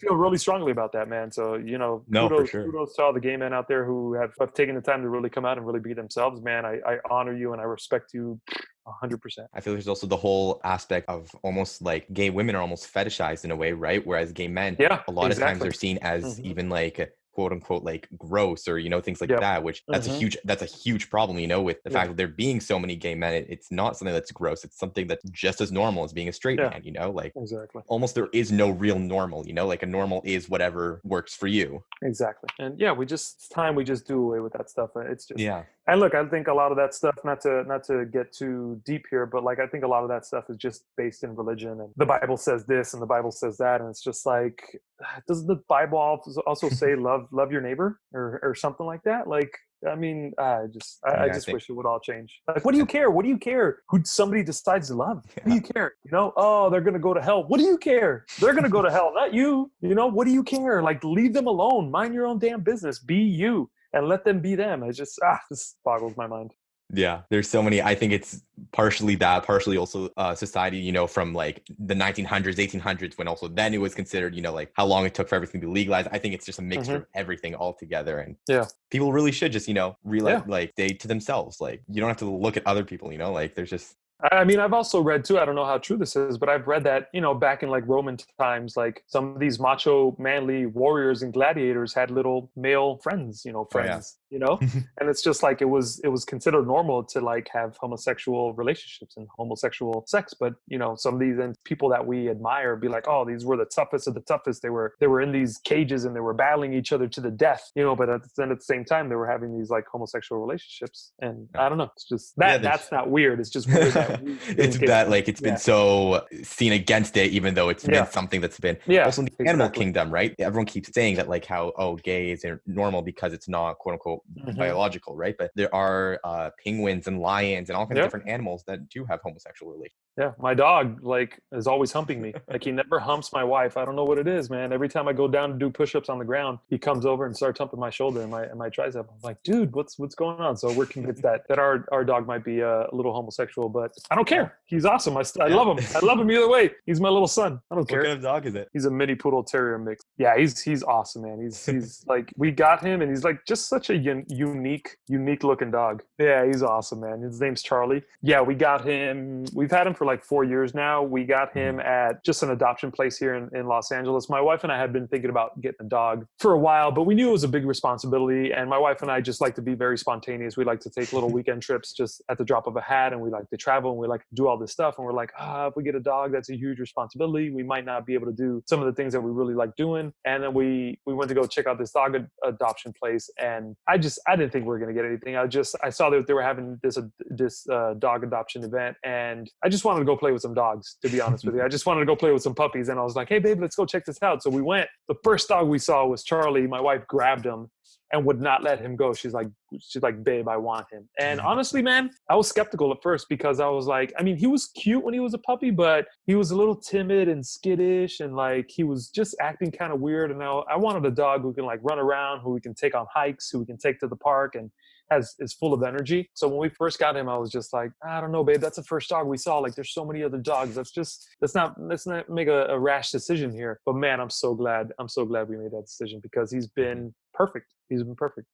B: feel really strongly about that, man. So,
A: No, for sure.
B: kudos to all the gay men out there who have taken the time to really come out and really be themselves, man. I honor you and I respect you 100%.
A: I feel there's also the whole aspect of almost like gay women are almost fetishized in a way, right? Whereas gay men,
B: Yeah,
A: a lot of times
B: exactly.
A: they're seen as even like quote unquote like gross or things like
B: Yep.
A: that, which that's a huge problem, with the fact that there being so many gay men. It's not something that's gross. It's something that's just as normal as being a straight
B: Yeah.
A: man, like
B: Exactly.
A: almost there is no real normal, like a normal is whatever works for you.
B: Exactly. And yeah, it's time we just do away with that stuff. It's just,
A: Yeah.
B: and look, I think a lot of that stuff, not to get too deep here, but like I think a lot of that stuff is just based in religion, and the Bible says this and the Bible says that, and it's just like, doesn't the Bible also say love your neighbor or something like that? Like, I mean, I
A: I
B: just
A: think
B: wish it would all change. Like, what do you care? What do you care who somebody decides to love? What do you care? Oh, they're gonna go to hell. What do you care? They're gonna go to hell, not you. What do you care? Like, leave them alone. Mind your own damn business. Be you. And let them be them. It just this boggles my mind.
A: Yeah, there's so many. I think it's partially that, partially also society, from like the 1900s, 1800s, when also then it was considered, like how long it took for everything to be legalized. I think it's just a mixture of everything all together. And people really should just, realize like stay to themselves. Like you don't have to look at other people, like there's just.
B: I mean, I've also read too, I don't know how true this is, but I've read that, back in like Roman times, like some of these macho, manly warriors and gladiators had little male friends, and it's just like it was considered normal to like have homosexual relationships and homosexual sex. But, some of these people that we admire be like, oh, these were the toughest of the toughest. They were in these cages and they were battling each other to the death, but at the same time, they were having these like homosexual relationships. And I don't know, it's just that's not weird. It's just weird that
A: it's that like it's been so seen against it, even though it's been something that's been also in the animal kingdom, right? Everyone keeps saying that like how gay is normal because it's not quote unquote biological, right? But there are penguins and lions and all kinds of different animals that do have homosexual relations.
B: Yeah, my dog like is always humping me. Like he never humps my wife. I don't know what it is, man. Every time I go down to do push-ups on the ground, he comes over and starts humping my shoulder and my tricep. I'm like, dude, what's going on? So we're convinced that our dog might be a little homosexual, but I don't care. He's awesome. I love him. I love him either way. He's my little son. I don't care.
A: What kind of dog is it?
B: He's a mini poodle terrier mix. Yeah, he's awesome, man. He's like, we got him and he's like just such a unique looking dog. Yeah, he's awesome, man. His name's Charlie. Yeah, we got him. We've had him for like 4 years now. We got him at just an adoption place here in Los Angeles. My wife and I had been thinking about getting a dog for a while, but we knew it was a big responsibility. And my wife and I just like to be very spontaneous. We like to take little weekend trips just at the drop of a hat, and we like to travel and we like to do all this stuff. And we're like, if we get a dog, that's a huge responsibility. We might not be able to do some of the things that we really like doing. And then we went to go check out this dog adoption place. And I didn't think we were going to get anything. I saw that they were having this dog adoption event, and I just wanted to go play with some dogs, to be honest with you. I just wanted to go play with some puppies, and I was like, hey babe, let's go check this out. So we went. The first dog we saw was Charlie. My wife grabbed him and would not let him go. She's like, babe, I want him. And honestly, man, I was skeptical at first, because I was like, I mean, he was cute when he was a puppy, but he was a little timid and skittish, and like he was just acting kind of weird. And I wanted a dog who can like run around, who we can take on hikes, who we can take to the park, and is full of energy. So when we first got him, I was just like, I don't know, babe, that's the first dog we saw. Like, there's so many other dogs. Let's not make a rash decision here. But man, I'm so glad we made that decision, because he's been perfect. He's been perfect.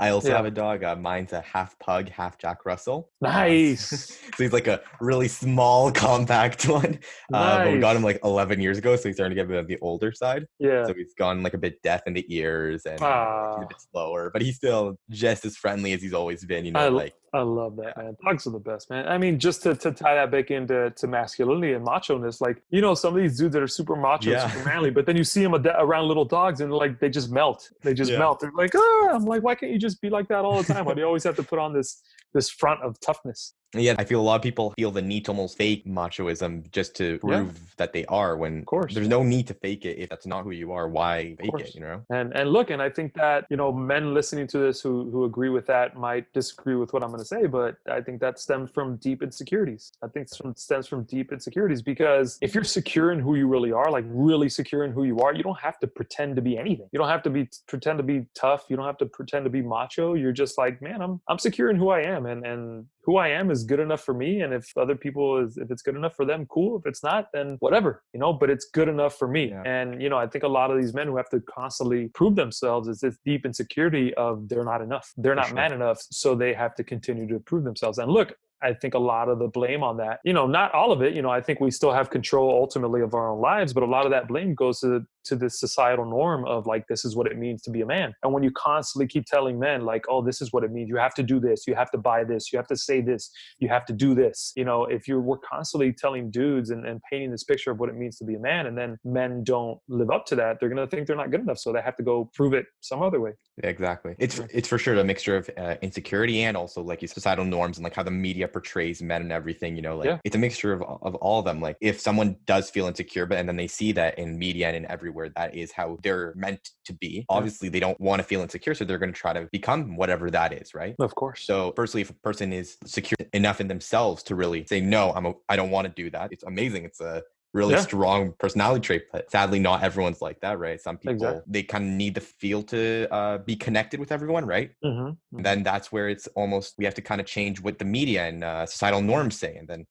A: I also
B: Yeah.
A: have a dog. Mine's a half pug, half Jack Russell.
B: Nice.
A: So he's like a really small, compact one. But we got him
B: Nice.
A: like 11 years ago, so he's starting to get a bit of the older side.
B: Yeah.
A: So he's gone like a bit deaf in the ears, and he's
B: Ah,
A: a bit slower, but he's still just as friendly as he's always been. You know,
B: I
A: like
B: I love that, man. Dogs are the best, man. I mean, just to tie that back into masculinity and macho-ness, like, some of these dudes that are super macho,
A: Yeah.
B: super manly, but then you see them around little dogs, and like they just melt. They just
A: Yeah.
B: melt. They're like, I'm like, why can't you just be like that all the time? Why do you always have to put on this front of toughness?
A: Yeah, I feel a lot of people feel the need to almost fake machoism just to prove that they are, when
B: Of course.
A: there's no need to fake it. If that's not who you are, why fake
B: course.
A: it, you know?
B: And look, and I think that, men listening to this who agree with that might disagree with what I'm going to say, but I think that stems from deep insecurities. I think it stems from deep insecurities, because if you're secure in who you really are, like really secure in who you are, you don't have to pretend to be anything. You don't have to pretend to be tough. You don't have to pretend to be macho. You're just like, man, I'm secure in who I am, and who I am is good enough for me. And if other people if it's good enough for them, cool. If it's not, then whatever, but it's good enough for me.
A: Yeah.
B: And, I think a lot of these men who have to constantly prove themselves is this deep insecurity of they're not enough. They're not
A: sure.
B: man enough. So they have to continue to prove themselves. And look, I think a lot of the blame on that, not all of it, I think we still have control ultimately of our own lives, but a lot of that blame goes to this societal norm of like, this is what it means to be a man. And when you constantly keep telling men like, oh, this is what it means, you have to do this, you have to buy this, you have to say this, you have to do this, if we're constantly telling dudes and painting this picture of what it means to be a man, and then men don't live up to that, they're going to think they're not good enough. So they have to go prove it some other way.
A: Yeah, exactly. It's for sure a mixture of insecurity, and also like societal norms, and like how the media portrays men and everything, it's a mixture of all of them. Like if someone does feel insecure, and then they see that in media and in everywhere, that is how they're meant to be. Obviously, they don't want to feel insecure, so they're going to try to become whatever that is, right?
B: Of course.
A: So firstly, if a person is secure enough in themselves to really say, no, I don't want to do that, it's amazing. It's a really strong personality trait, but sadly not everyone's like that, right? Some people, they kind of need the feel to be connected with everyone, right?
B: Mm-hmm.
A: And then that's where it's almost, we have to kind of change what the media and societal norms say, and then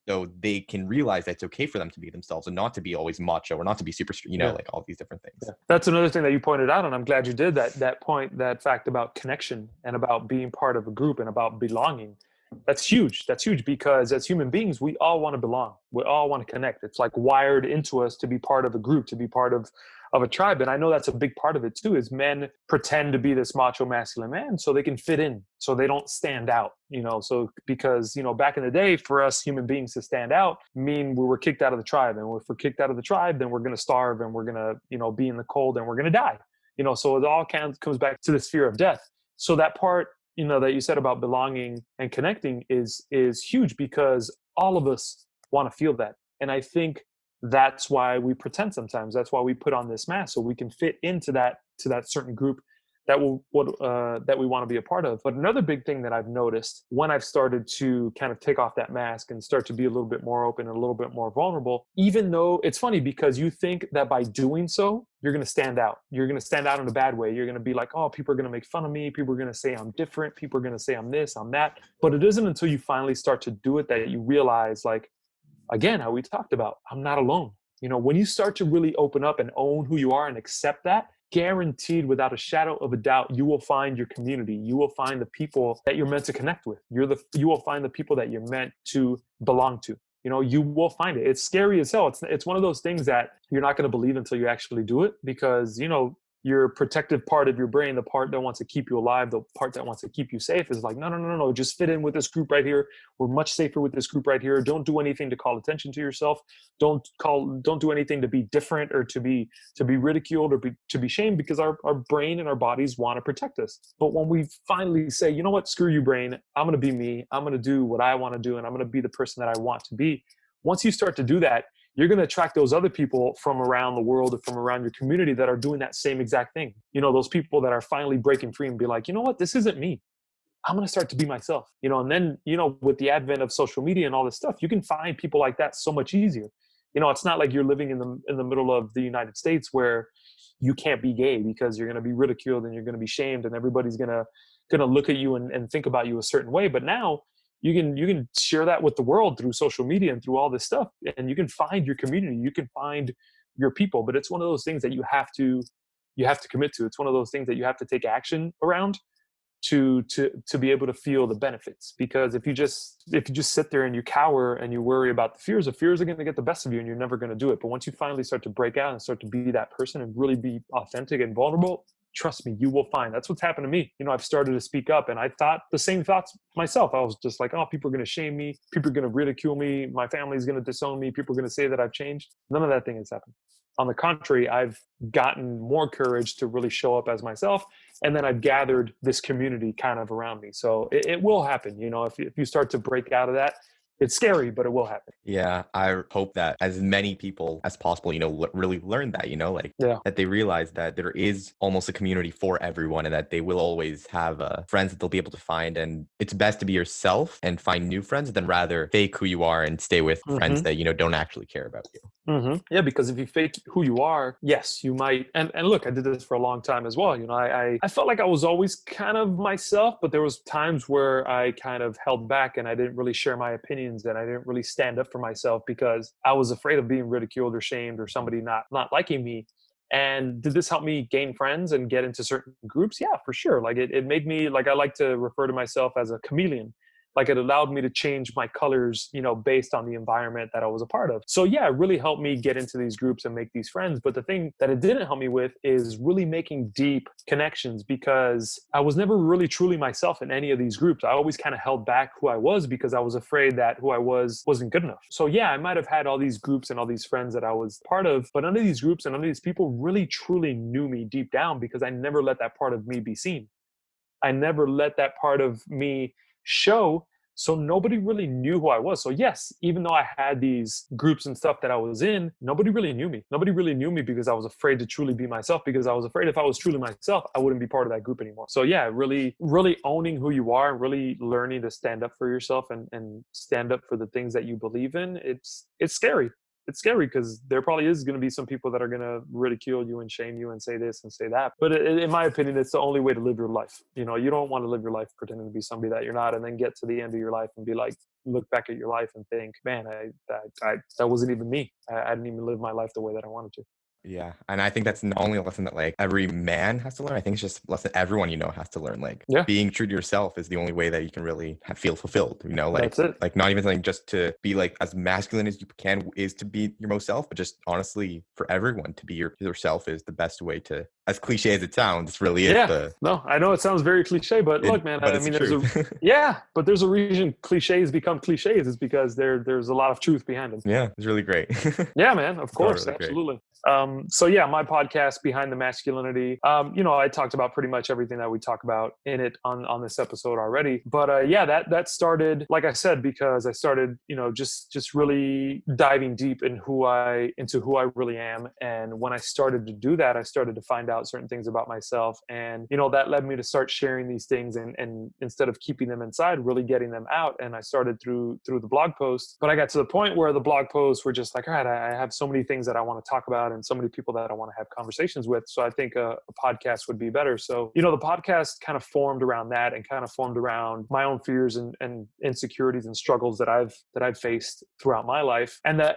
A: so they can realize that it's okay for them to be themselves and not to be always macho or not to be super, like all these different things.
B: That's another thing that you pointed out, and I'm glad you did that fact about connection and about being part of a group and about belonging. That's huge. That's huge, because as human beings, we all want to belong. We all want to connect. It's like wired into us to be part of a group, to be part of a tribe. And I know that's a big part of it too, is men pretend to be this macho masculine man so they can fit in, so they don't stand out, so because, back in the day, for us human beings to stand out mean we were kicked out of the tribe. And if we're kicked out of the tribe, then we're going to starve, and we're going to, be in the cold, and we're going to die, so it all kind of comes back to this fear of death. So that part, that you said about belonging and connecting is huge, because all of us want to feel that. And I think that's why we pretend sometimes. That's why we put on this mask, so we can fit into that certain group that we want to be a part of. But another big thing that I've noticed when I've started to kind of take off that mask and start to be a little bit more open and a little bit more vulnerable, even though it's funny, because you think that by doing so, you're going to stand out. You're going to stand out in a bad way. You're going to be like, oh, people are going to make fun of me. People are going to say I'm different. People are going to say I'm this, I'm that. But it isn't until you finally start to do it that you realize, like, again, how we talked about, I'm not alone. When you start to really open up and own who you are and accept that, guaranteed, without a shadow of a doubt, you will find your community. You will find the people that you're meant to connect with. You will find the people that you're meant to belong to. You will find it. It's scary as hell. It's one of those things that you're not going to believe until you actually do it, because, your protective part of your brain, the part that wants to keep you alive, the part that wants to keep you safe, is like, no, no, no, no, no, just fit in with this group right here. We're much safer with this group right here. Don't do anything to call attention to yourself. Don't do anything to be different or to be ridiculed or to be shamed, because our brain and our bodies want to protect us. But when we finally say, you know what, screw you, brain, I'm going to be me. I'm going to do what I want to do, and I'm going to be the person that I want to be. Once you start to do that, you're going to attract those other people from around the world or from around your community that are doing that same exact thing. Those people that are finally breaking free and be like, you know what, this isn't me. I'm going to start to be myself. And then, with the advent of social media and all this stuff, you can find people like that so much easier. It's not like you're living in the middle of the United States where you can't be gay because you're going to be ridiculed and you're going to be shamed and everybody's going to look at you and think about you a certain way. But now you can share that with the world through social media and through all this stuff, and you can find your community, you can find your people. But it's one of those things that you have to commit to. It's one of those things that you have to take action around to be able to feel the benefits. Because if you just sit there and you cower and you worry about the fears are going to get the best of you and you're never going to do it. But once you finally start to break out and start to be that person and really be authentic and vulnerable, trust me, you will find. That's what's happened to me. I've started to speak up, and I thought the same thoughts myself. I was just like, oh, people are going to shame me. People are going to ridicule me. My family's going to disown me. People are going to say that I've changed. None of that thing has happened. On the contrary, I've gotten more courage to really show up as myself. And then I've gathered this community kind of around me. So it will happen. If you start to break out of that, it's scary, but it will happen.
A: Yeah, I hope that as many people as possible, really learn that, that they realize that there is almost a community for everyone and that they will always have friends that they'll be able to find. And it's best to be yourself and find new friends than rather fake who you are and stay with friends that, don't actually care about you.
B: Yeah, because if you fake who you are, yes, you might. And look, I did this for a long time as well. I felt like I was always kind of myself, but there was times where I kind of held back and I didn't really share my opinions and I didn't really stand up for myself because I was afraid of being ridiculed or shamed or somebody not liking me. And did this help me gain friends and get into certain groups? Yeah, for sure. Like it made me, like, I like to refer to myself as a chameleon. Like it allowed me to change my colors, based on the environment that I was a part of. So yeah, it really helped me get into these groups and make these friends. But the thing that it didn't help me with is really making deep connections, because I was never really truly myself in any of these groups. I always kind of held back who I was because I was afraid that who I wasn't good enough. So yeah, I might have had all these groups and all these friends that I was part of, but none of these groups and none of these people really truly knew me deep down, because I never let that part of me be seen. I never let that part of me show. So nobody really knew who I was. So yes, even though I had these groups and stuff that I was in, nobody really knew me. Nobody really knew me because I was afraid to truly be myself, because I was afraid if I was truly myself, I wouldn't be part of that group anymore. So yeah, really, really owning who you are and really learning to stand up for yourself and stand up for the things that you believe in. It's scary. It's scary because there probably is going to be some people that are going to ridicule you and shame you and say this and say that. But in my opinion, it's the only way to live your life. You don't want to live your life pretending to be somebody that you're not, and then get to the end of your life and be like, look back at your life and think, man, that wasn't even me. I didn't even live my life the way that I wanted to.
A: Yeah. And I think that's not only a lesson that like every man has to learn. I think it's just a lesson everyone, has to learn. Like being true to yourself is the only way that you can really feel fulfilled, like,
B: that's it.
A: Like not even like just to be like as masculine as you can is to be your most self, but just honestly for everyone to be yourself is the best way to, as cliche as it sounds, it's really is.
B: No, I know it sounds very cliche, but look, man, I mean, but there's a reason cliches become cliches. It's because there's a lot of truth behind them.
A: Yeah, it's really great.
B: Yeah, man, of course, really absolutely. So yeah, my podcast, Behind the Masculinity, I talked about pretty much everything that we talk about in it on this episode already. But that started, like I said, because I started, just really diving deep into who I really am. And when I started to do that, I started to find out certain things about myself. And, that led me to start sharing these things and instead of keeping them inside, really getting them out. And I started through the blog posts, but I got to the point where the blog posts were just like, all right, I have so many things that I want to talk about and so many people that I want to have conversations with. So I think a podcast would be better. So, the podcast kind of formed around that and kind of formed around my own fears and insecurities and struggles that I've faced throughout my life. And the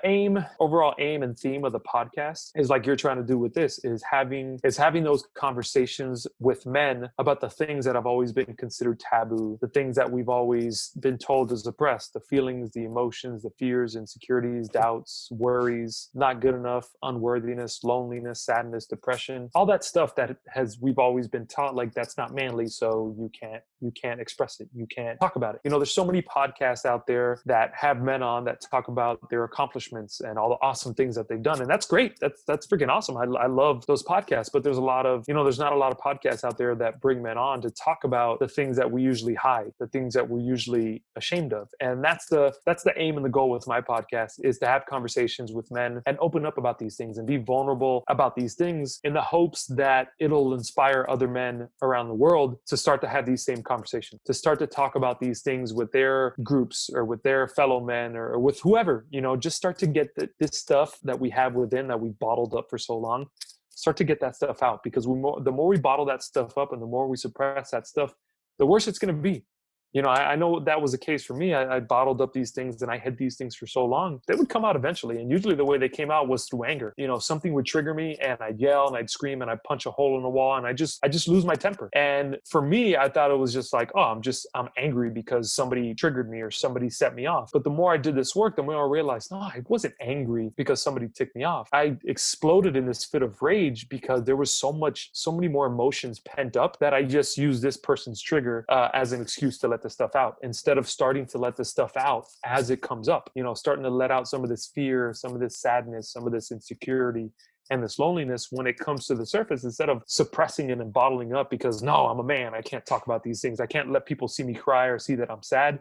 B: overall aim and theme of the podcast is like you're trying to do with this, is having having those conversations with men about the things that have always been considered taboo, the things that we've always been told to suppress, the feelings, the emotions, the fears, insecurities, doubts, worries, not good enough, unworthiness, loneliness, sadness, depression, all that stuff that we've always been taught, like, that's not manly, so you can't express it, you can't talk about it. There's so many podcasts out there that have men on that talk about their accomplishments and all the awesome things that they've done, and that's great. That's freaking awesome. I love those podcasts, but there's not a lot of podcasts out there that bring men on to talk about the things that we usually hide, the things that we're usually ashamed of. And that's the aim and the goal with my podcast, is to have conversations with men and open up about these things and be vulnerable about these things, in the hopes that it'll inspire other men around the world to start to have these same conversations, to start to talk about these things with their groups or with their fellow men, or with whoever. Just start to get this stuff that we have within, that we bottled up for so long, start to get that stuff out, because the more we bottle that stuff up and the more we suppress that stuff, the worse it's going to be. I know that was the case for me. I bottled up these things and I hid these things for so long. They would come out eventually. And usually the way they came out was through anger. Something would trigger me and I'd yell and I'd scream and I'd punch a hole in the wall and I just lose my temper. And for me, I thought it was just like, oh, I'm angry because somebody triggered me or somebody set me off. But the more I did this work, the more I realized, no, I wasn't angry because somebody ticked me off. I exploded in this fit of rage because there was so many more emotions pent up, that I just used this person's trigger as an excuse to let the stuff out, instead of starting to let the stuff out as it comes up, starting to let out some of this fear, some of this sadness, some of this insecurity, and this loneliness when it comes to the surface, instead of suppressing it and bottling up because, no, I'm a man, I can't talk about these things, I can't let people see me cry or see that I'm sad.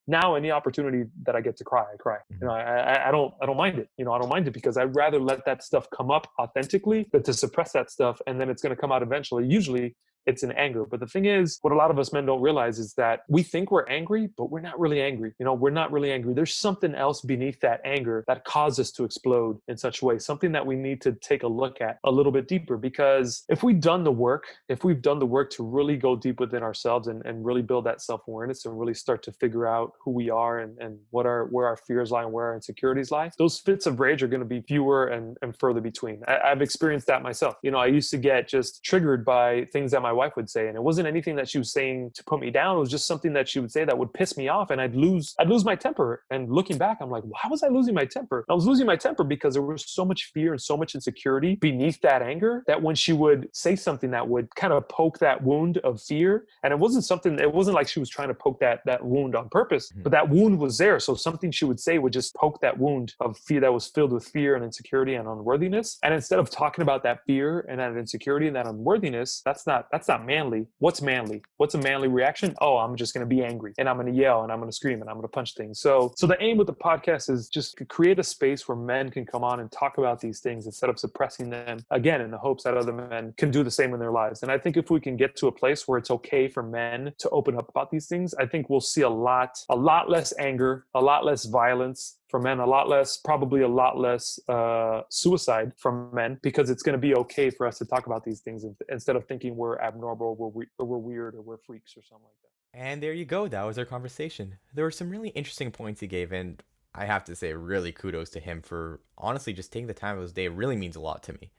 B: Now, any opportunity that I get to cry, I cry. I don't mind it. I don't mind it because I'd rather let that stuff come up authentically than to suppress that stuff, and then it's going to come out eventually. Usually it's in anger. But the thing is, what a lot of us men don't realize is that we think we're angry, but we're not really angry. We're not really angry. There's something else beneath that anger that caused us to explode in such a way, something that we need to take a look at a little bit deeper. Because if we've done the work to really go deep within ourselves and really build that self-awareness and really start to figure out who we are and where our fears lie and where our insecurities lie, those fits of rage are going to be fewer and further between. I've experienced that myself. I used to get just triggered by things that my wife would say, and it wasn't anything that she was saying to put me down. It was just something that she would say that would piss me off, and I'd lose my temper. And looking back, I'm like, why was I losing my temper? I was losing my temper because there was so much fear and so much insecurity beneath that anger, that when she would say something that would kind of poke that wound of fear, and it wasn't like she was trying to poke that wound on purpose, but that wound was there. So something she would say would just poke that wound of fear that was filled with fear and insecurity and unworthiness. And instead of talking about that fear and that insecurity and that unworthiness, that's not manly. What's manly? What's a manly reaction? Oh, I'm just going to be angry and I'm going to yell and I'm going to scream and I'm going to punch things. So the aim with the podcast is just to create a space where men can come on and talk about these things instead of suppressing them, again, in the hopes that other men can do the same in their lives. And I think if we can get to a place where it's okay for men to open up about these things, I think we'll see a lot less anger, a lot less violence for men, probably a lot less suicide from men, because it's going to be okay for us to talk about these things instead of thinking we're abnormal, we're weird, or we're freaks or something like that.
A: And there you go. That was our conversation. There were some really interesting points he gave, and I have to say, really kudos to him for honestly just taking the time of his day. It really means a lot to me.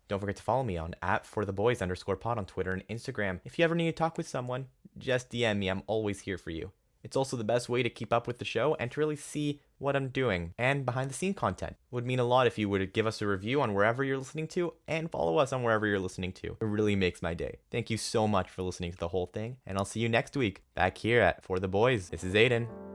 A: Don't forget to follow me on @fortheboys_pod on Twitter and Instagram. If you ever need to talk with someone, just DM me. I'm always here for you. It's also the best way to keep up with the show and to really see what I'm doing and behind the scene content. It would mean a lot if you would give us a review on wherever you're listening to and follow us on wherever you're listening to. It really makes my day. Thank you so much for listening to the whole thing, and I'll see you next week back here at For the Boys. This is Aiden.